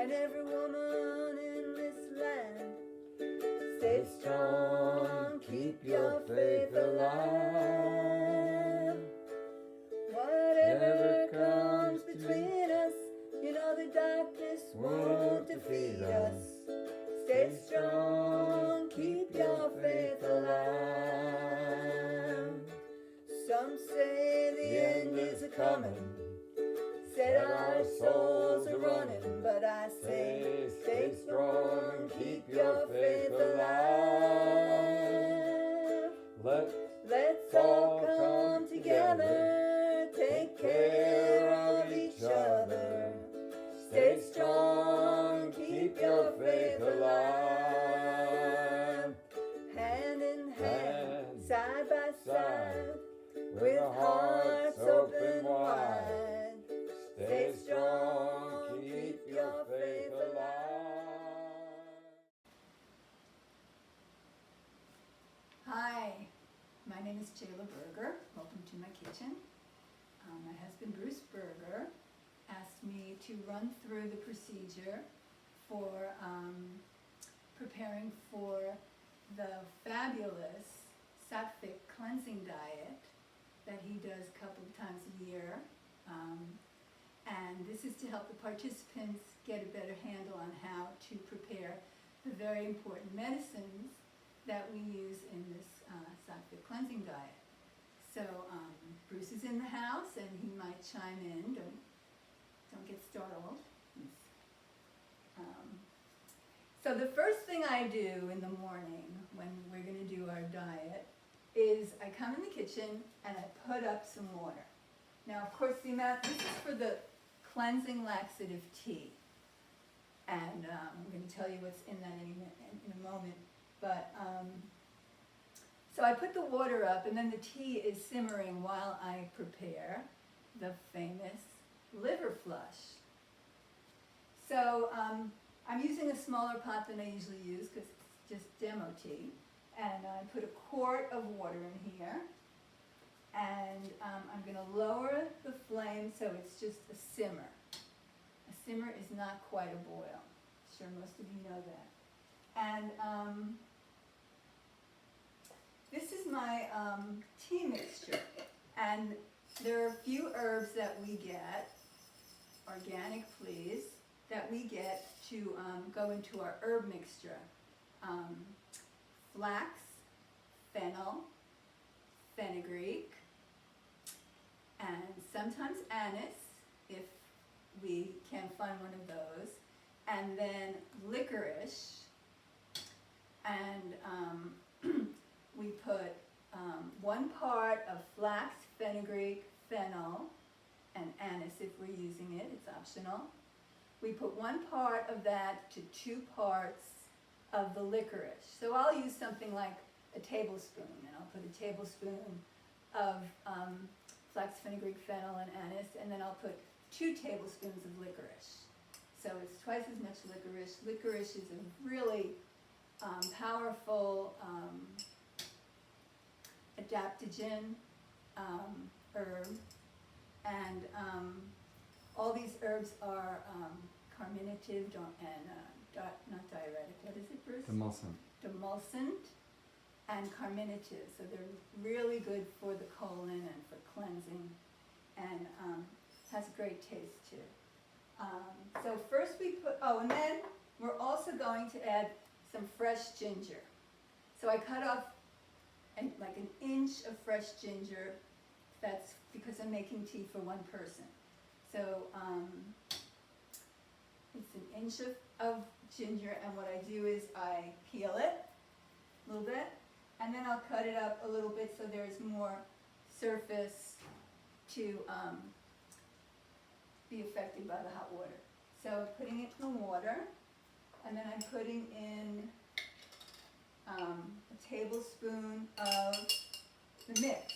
and every woman in this land. Stay strong, keep your faith alive. Whatever comes between us, you know the darkness won't defeat us. Stay strong, keep your faith alive. Some say the end is a-coming, said our souls are running, but I say, stay strong, keep your faith alive. Let's all come together, take care of each other. Stay strong, keep your faith alive. Hand in hand, side by side, with hearts open wide. Stay strong, keep your faith alive. Hi, my name is Chela Berger. Welcome to my kitchen. My husband Bruce Berger asked me to run through the procedure for preparing for the fabulous Sattvic cleansing diet that he does a couple of times a year. And this is to help the participants get a better handle on how to prepare the very important medicines that we use in this Sattvic cleansing diet. So Bruce is in the house and he might chime in. Don't get startled. So the first thing I do in the morning when we're going to do our diet is I come in the kitchen and I put up some water. Now, of course, this is for the cleansing laxative tea. And I'm going to tell you what's in that in a moment. But so I put the water up, and then the tea is simmering while I prepare the famous liver flush. So I'm using a smaller pot than I usually use because it's just demo tea. And I put a quart of water in here. And I'm going to lower the flame so it's just a simmer. A simmer is not quite a boil. I'm sure most of you know that. And this is my tea mixture. And there are a few herbs that we get, organic please, that we get to go into our herb mixture. Flax, fennel, fenugreek, and sometimes anise, if we can find one of those, and then licorice, and we put 1 part of flax, fenugreek, fennel, and anise if we're using it, it's optional. We put 1 part of that to 2 parts of the licorice. So I'll use something like a tablespoon, and I'll put a tablespoon of flax, fenugreek, fennel, and anise, and then I'll put 2 tablespoons of licorice. So it's twice as much licorice. Licorice is a really powerful adaptogen herb, and all these herbs are carminative and not diuretic. What is it, Bruce? Demulcent and carminative. So they're really good for the colon and for cleansing, and has a great taste too. So first we put, and then we're also going to add some fresh ginger. So I cut off like an inch of fresh ginger. That's because I'm making tea for 1 person. So it's an inch of ginger, and what I do is I peel it a little bit, and then I'll cut it up a little bit so there's more surface to be affected by the hot water. So putting it in the water, and then I'm putting in a tablespoon of the mix.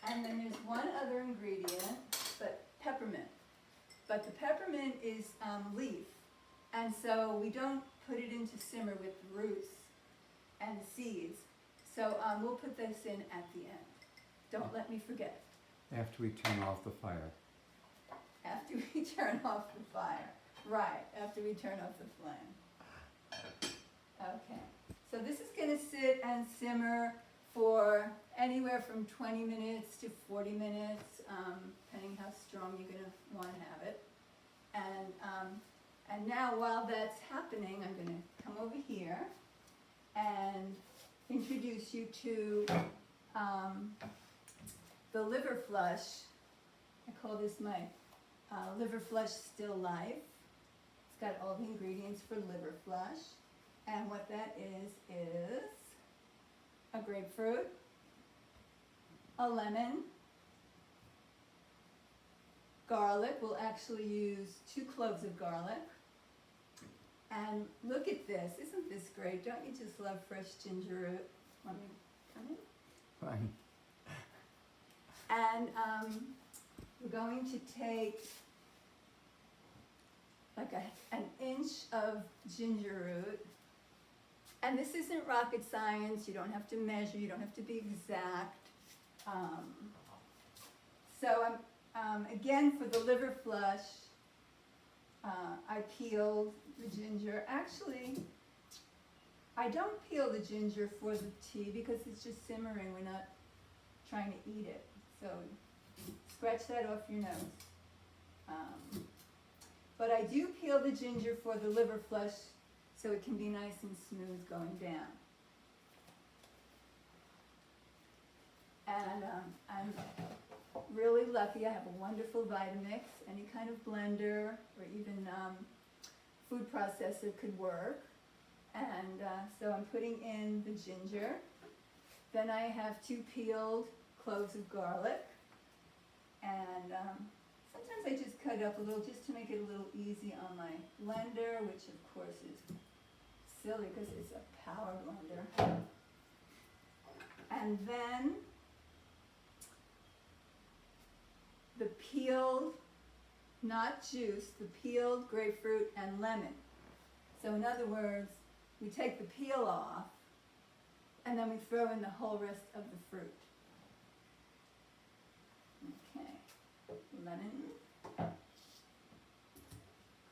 And then there's one other ingredient, but peppermint. But the peppermint is leaf, and so we don't put it into simmer with the roots and seeds. So we'll put this in at the end. Don't let me forget. After we turn off the fire. After we turn off the fire. Right, after we turn off the flame. Okay, so this is going to sit and simmer for anywhere from 20 minutes to 40 minutes, depending how strong you're going to want to have it. And now while that's happening, I'm going to come over here and introduce you to the liver flush. I call this my liver flush still life. It's got all the ingredients for liver flush. And what that is a grapefruit, a lemon, garlic. We'll actually use 2 cloves of garlic. And look at this. Isn't this great? Don't you just love fresh ginger root? Want me to come in? Fine. And we're going to take like an inch of ginger root. And this isn't rocket science. You don't have to measure. You don't have to be exact. So again, for the liver flush, I peeled the ginger. Actually, I don't peel the ginger for the tea because it's just simmering. We're not trying to eat it. So scratch that off your nose. But I do peel the ginger for the liver flush so it can be nice and smooth going down. And I'm really lucky. I have a wonderful Vitamix. Any kind of blender or even food processor could work. And so I'm putting in the ginger. Then I have 2 peeled cloves of garlic. And sometimes I just cut it up a little just to make it a little easy on my blender, which of course is silly because it's a power blender. And then the peeled, not juice, the peeled grapefruit and lemon. So in other words, we take the peel off and then we throw in the whole rest of the fruit. Okay, lemon,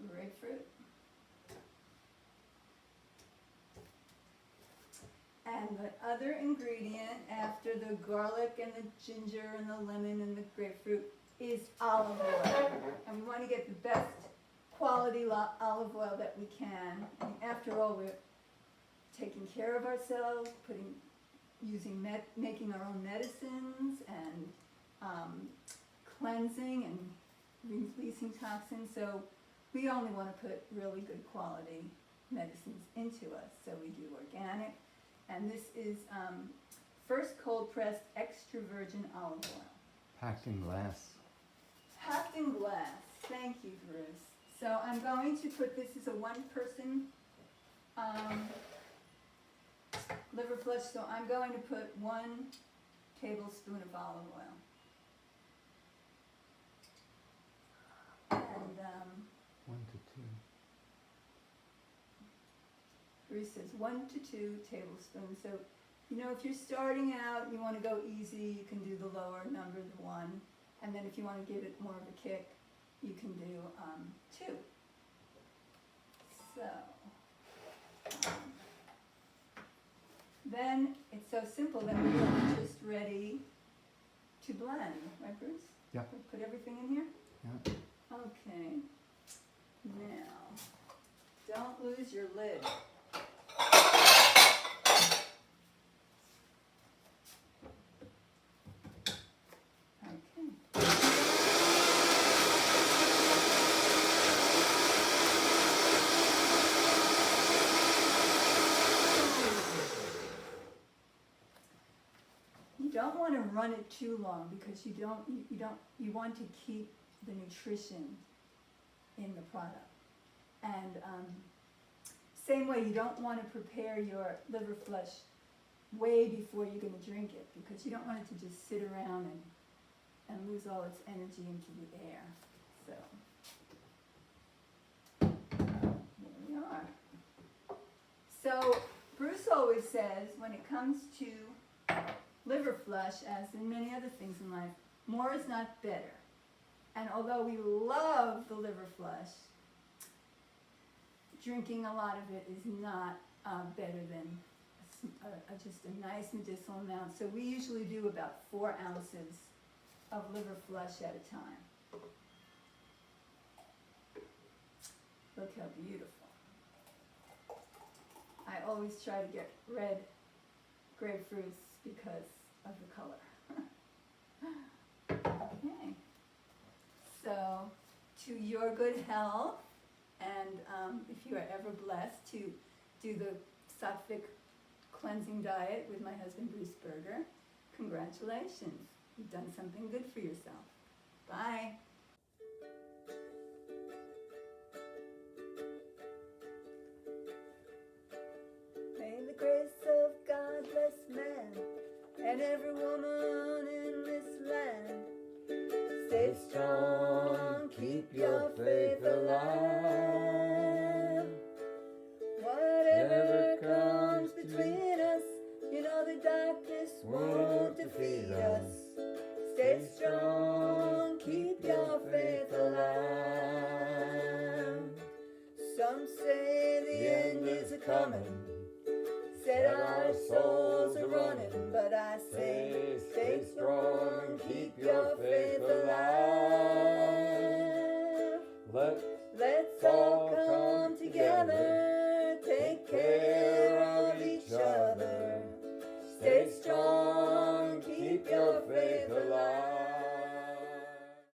grapefruit, and the other ingredient after the garlic and the ginger and the lemon and the grapefruit is olive oil. And we want to get the best quality olive oil that we can. And after all, we're taking care of ourselves, making our own medicines and cleansing and releasing toxins. So we only want to put really good quality medicines into us. So we do organic. And this is first cold pressed extra virgin olive oil. Packed in glass. Packed in glass. Thank you, Bruce. So I'm going to put this as a 1-person liver flush. So I'm going to put 1 tablespoon of olive oil. And 1 to 2. Bruce says 1 to 2 tablespoons. So, you know, if you're starting out, you want to go easy, you can do the lower number, the 1. And then if you want to give it more of a kick, you can do 2. So, then it's so simple that we're just ready to blend, right, Bruce? Yeah. Put everything in here? Yeah. Okay. Now, don't lose your lid. Okay. You don't want to run it too long because you want to keep the nutrition in the product. And same way, you don't want to prepare your liver flush way before you're going to drink it because you don't want it to just sit around and lose all its energy into the air. So, here we are. So, Bruce always says when it comes to liver flush, as in many other things in life, more is not better. And although we love the liver flush, drinking a lot of it is not better than just a nice medicinal amount. So we usually do about 4 ounces of liver flush at a time. Look how beautiful. I always try to get red grapefruits because of the color. Okay. So, to your good health, and if you are ever blessed to do the Sattvic cleansing diet with my husband Bruce Berger, congratulations. You've done something good for yourself. Bye. May the grace of God bless man and every woman in this land. Stay strong, keep your faith alive. Whatever comes between us, you know the darkness won't defeat us. Stay strong, keep your faith alive. Some say the end is a-coming, said our souls are running, but I say stay strong, keep your faith alive. Let